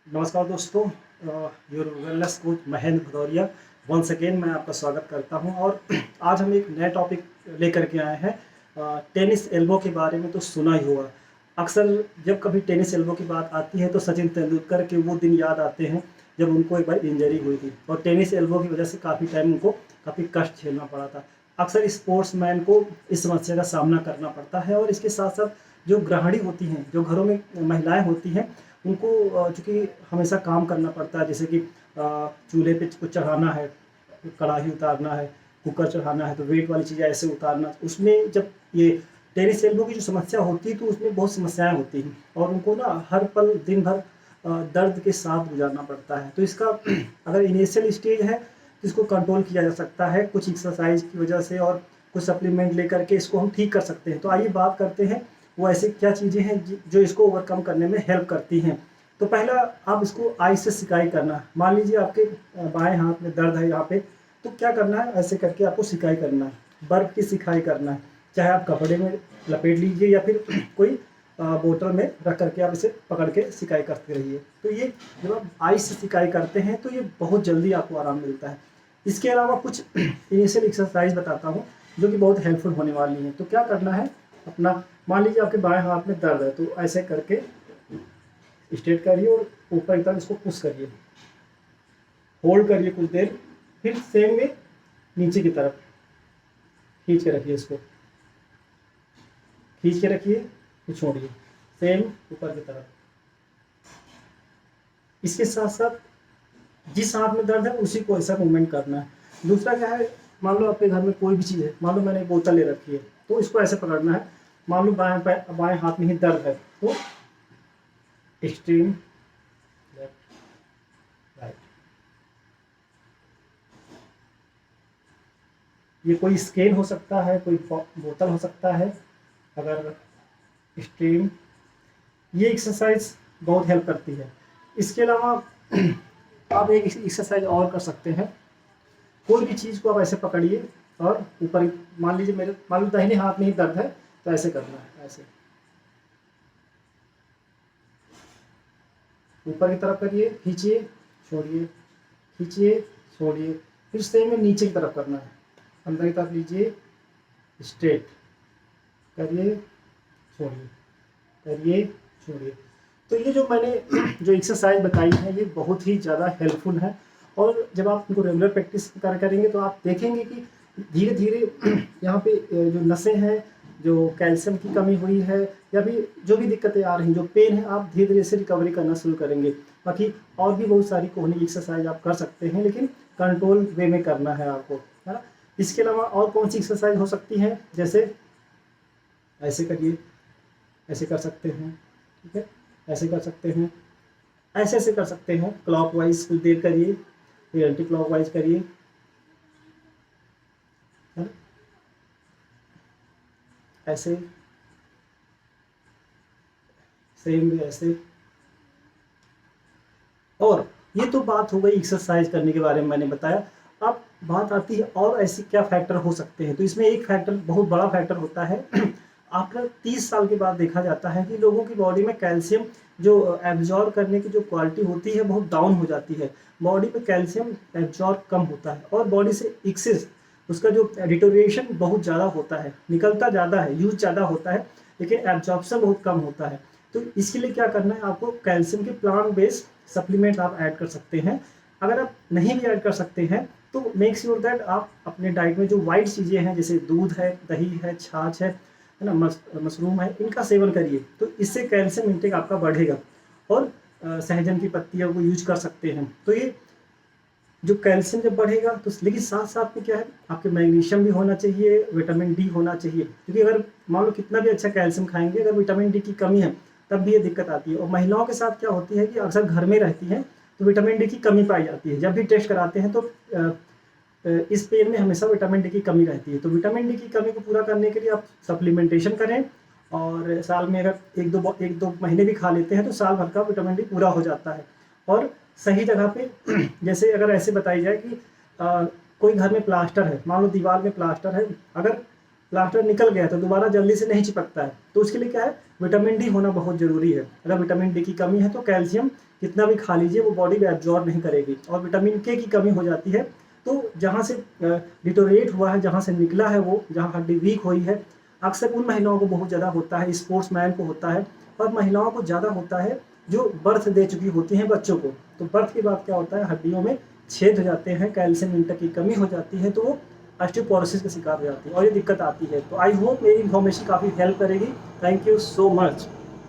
नमस्कार दोस्तों, your wellness coach Mahendra Bhadauria once again मैं आपका स्वागत करता हूं। और आज हम एक नया टॉपिक लेकर के आए हैं। टेनिस एल्बो के बारे में तो सुना ही होगा। अक्सर जब कभी टेनिस एल्बो की बात आती है तो सचिन तेंदुलकर के वो दिन याद आते हैं जब उनको एक बार इंजरी हुई थी और टेनिस एल्बो की वजह से काफ़ी टाइम उनको काफ़ी कष्ट झेलना पड़ा था। अक्सर स्पोर्ट्समैन को इस समस्या का सामना करना पड़ता है। और इसके साथ साथ जो गृहिणी होती हैं, जो घरों में महिलाएं होती हैं, उनको चूँकि हमेशा काम करना पड़ता है, जैसे कि चूल्हे पे कुछ चढ़ाना है, कढ़ाई उतारना है, कुकर चढ़ाना है, तो वेट वाली चीज़ें ऐसे उतारना, उसमें जब ये टेनिस एल्बो की जो समस्या होती है तो उसमें बहुत समस्याएं होती हैं और उनको ना हर पल दिन भर दर्द के साथ गुजारना पड़ता है। तो इसका अगर इनिशियल स्टेज है तो इसको कंट्रोल किया जा सकता है कुछ एक्सरसाइज की वजह से और कुछ सप्लीमेंट लेकर के इसको हम ठीक कर सकते हैं। तो आइए बात करते हैं वो ऐसी क्या चीज़ें हैं जो इसको ओवरकम करने में हेल्प करती हैं। तो पहला, आप इसको आई से सिकाई करना। मान लीजिए आपके बाएं हाथ में दर्द है यहाँ पे, तो क्या करना है, ऐसे करके आपको सिकाई करना है, बर्फ की सिकाई करना है। चाहे आप कपड़े में लपेट लीजिए या फिर कोई बोतल में रख करके आप इसे पकड़ के सिकाई करते रहिए। तो ये जब आप आई से सिकाई करते हैं तो ये बहुत जल्दी आपको आराम मिलता है। इसके अलावा कुछ इनिशियल एक्सरसाइज बताता हूँ जो कि बहुत हेल्पफुल होने वाली हैं। तो क्या करना है, अपना मान लीजिए आपके बाएं हाथ में दर्द है तो ऐसे करके स्ट्रेट करिए और ऊपर की तरफ इसको पुश करिए, होल्ड करिए कुछ देर, फिर सेम में नीचे की तरफ खींच के रखिए, इसको खींच के रखिए, फिर छोड़िए, सेम ऊपर की तरफ। इसके साथ साथ जिस हाथ में दर्द है उसी को ऐसा मूवमेंट करना है। दूसरा क्या है, मान लो आपके घर में कोई भी चीज़ है, मान लो मैंने एक बोतल ले रखी है तो इसको ऐसे पकड़ना है। मान लो बाएं हाथ में ही दर्द है तो एक्सट्रीम लेफ्ट राइट। ये कोई स्केल हो सकता है, कोई बोतल हो सकता है। अगर एक्सट्रीम, ये एक्सरसाइज बहुत हेल्प करती है। इसके अलावा आप एक एक्सरसाइज और कर सकते हैं। कोई भी चीज़ को आप ऐसे पकड़िए और ऊपर, मान लो दाहिने हाथ में ही दर्द है तो ऐसे करना है, ऐसे ऊपर की तरफ करिए, खींचिए छोड़िए, खींचिए छोड़िए, फिर सेम में नीचे की तरफ करना है, अंदर की तरफ लीजिए, स्ट्रेट करिए, छोड़िए, करिए, छोड़िए। तो ये जो मैंने जो एक्सरसाइज बताई है ये बहुत ही ज़्यादा हेल्पफुल है। और जब आप इनको रेगुलर प्रैक्टिस करेंगे तो आप देखेंगे कि धीरे धीरे यहाँ पे जो नसें हैं, जो कैल्शियम की कमी हुई है या भी जो भी दिक्कतें आ रही हैं, जो पेन है, आप धीरे धीरे से रिकवरी करना शुरू करेंगे। बाकी और भी बहुत सारी कोहनी एक्सरसाइज आप कर सकते हैं, लेकिन कंट्रोल वे में करना है आपको, है ना। इसके अलावा और कौन सी एक्सरसाइज हो सकती है, जैसे ऐसे करिए, ऐसे कर सकते हैं, ठीक है, ऐसे कर सकते हैं, ऐसे ऐसे कर सकते हैं। क्लॉकवाइज कुछ देर करिए, फिर एंटी क्लॉकवाइज करिए, है ना, ऐसे, सेम भी ऐसे। और ये तो बात हो गई एक्सरसाइज करने के बारे में, मैंने बताया। अब बात आती है और ऐसे क्या फैक्टर हो सकते हैं। तो इसमें एक फैक्टर, बहुत बड़ा फैक्टर होता है आफ्टर 30 साल के बाद देखा जाता है कि लोगों की बॉडी में कैल्शियम जो एब्जॉर्ब करने की जो क्वालिटी होती है बहुत डाउन हो जाती है। बॉडी पे कैल्शियम एब्जॉर्ब कम होता है और बॉडी से एक्सेस, उसका जो डिटोरिएशन बहुत ज़्यादा होता है, निकलता ज़्यादा है, यूज ज़्यादा होता है, लेकिन एब्जॉर्प्शन बहुत कम होता है। तो इसके लिए क्या करना है, आपको कैल्शियम के प्लांट बेस्ड सप्लीमेंट आप ऐड कर सकते हैं। अगर आप नहीं भी ऐड कर सकते हैं तो मेक श्योर दैट आप अपने डाइट में जो वाइट चीज़ें हैं, जैसे दूध है, दही है, छाछ है ना, मशरूम है, इनका सेवन करिए। तो इससे कैल्शियम इंटेक आपका बढ़ेगा। और सहजन की पत्तियों को यूज कर सकते हैं। तो ये जो कैल्शियम जब बढ़ेगा तो, लेकिन साथ साथ में क्या है, आपके मैग्नीशियम भी होना चाहिए, विटामिन डी होना चाहिए। क्योंकि अगर मान लो कितना भी अच्छा कैल्शियम खाएंगे, अगर विटामिन डी की कमी है तब भी ये दिक्कत आती है। और महिलाओं के साथ क्या होती है कि अक्सर घर में रहती हैं तो विटामिन डी की कमी पाई जाती है। जब भी टेस्ट कराते हैं तो इस पेन में हमेशा विटामिन डी की कमी रहती है। तो विटामिन डी की कमी को पूरा करने के लिए आप सप्लीमेंटेशन करें और साल में अगर एक दो महीने भी खा लेते हैं तो साल भर का विटामिन डी पूरा हो जाता है। और सही जगह पे जैसे अगर ऐसे बताई जाए कि कोई घर में प्लास्टर है, मान लो दीवार में प्लास्टर है, अगर प्लास्टर निकल गया तो दोबारा जल्दी से नहीं चिपकता है। तो उसके लिए क्या है, विटामिन डी होना बहुत ज़रूरी है। अगर विटामिन डी की कमी है तो कैल्शियम कितना भी खा लीजिए वो बॉडी में एब्जॉर्ब नहीं करेगी। और विटामिन के की कमी हो जाती है तो जहाँ से डिटोरेट हुआ है, जहाँ से निकला है वो, जहाँ हड्डी वीक हुई है, अक्सर उन महिलाओं को बहुत ज़्यादा होता है, स्पोर्ट्समैन को होता है, और महिलाओं को ज़्यादा होता है जो बर्थ दे चुकी होती हैं बच्चों को। तो बर्थ के बाद क्या होता है, हड्डियों में छेद हो जाते हैं, कैल्शियम इंटेक की कमी हो जाती है, तो वो ऑस्टियोपोरोसिस का शिकार हो जाती है और ये दिक्कत आती है। तो आई होप मेरी इन्फॉर्मेशन काफ़ी हेल्प करेगी। Thank you so much.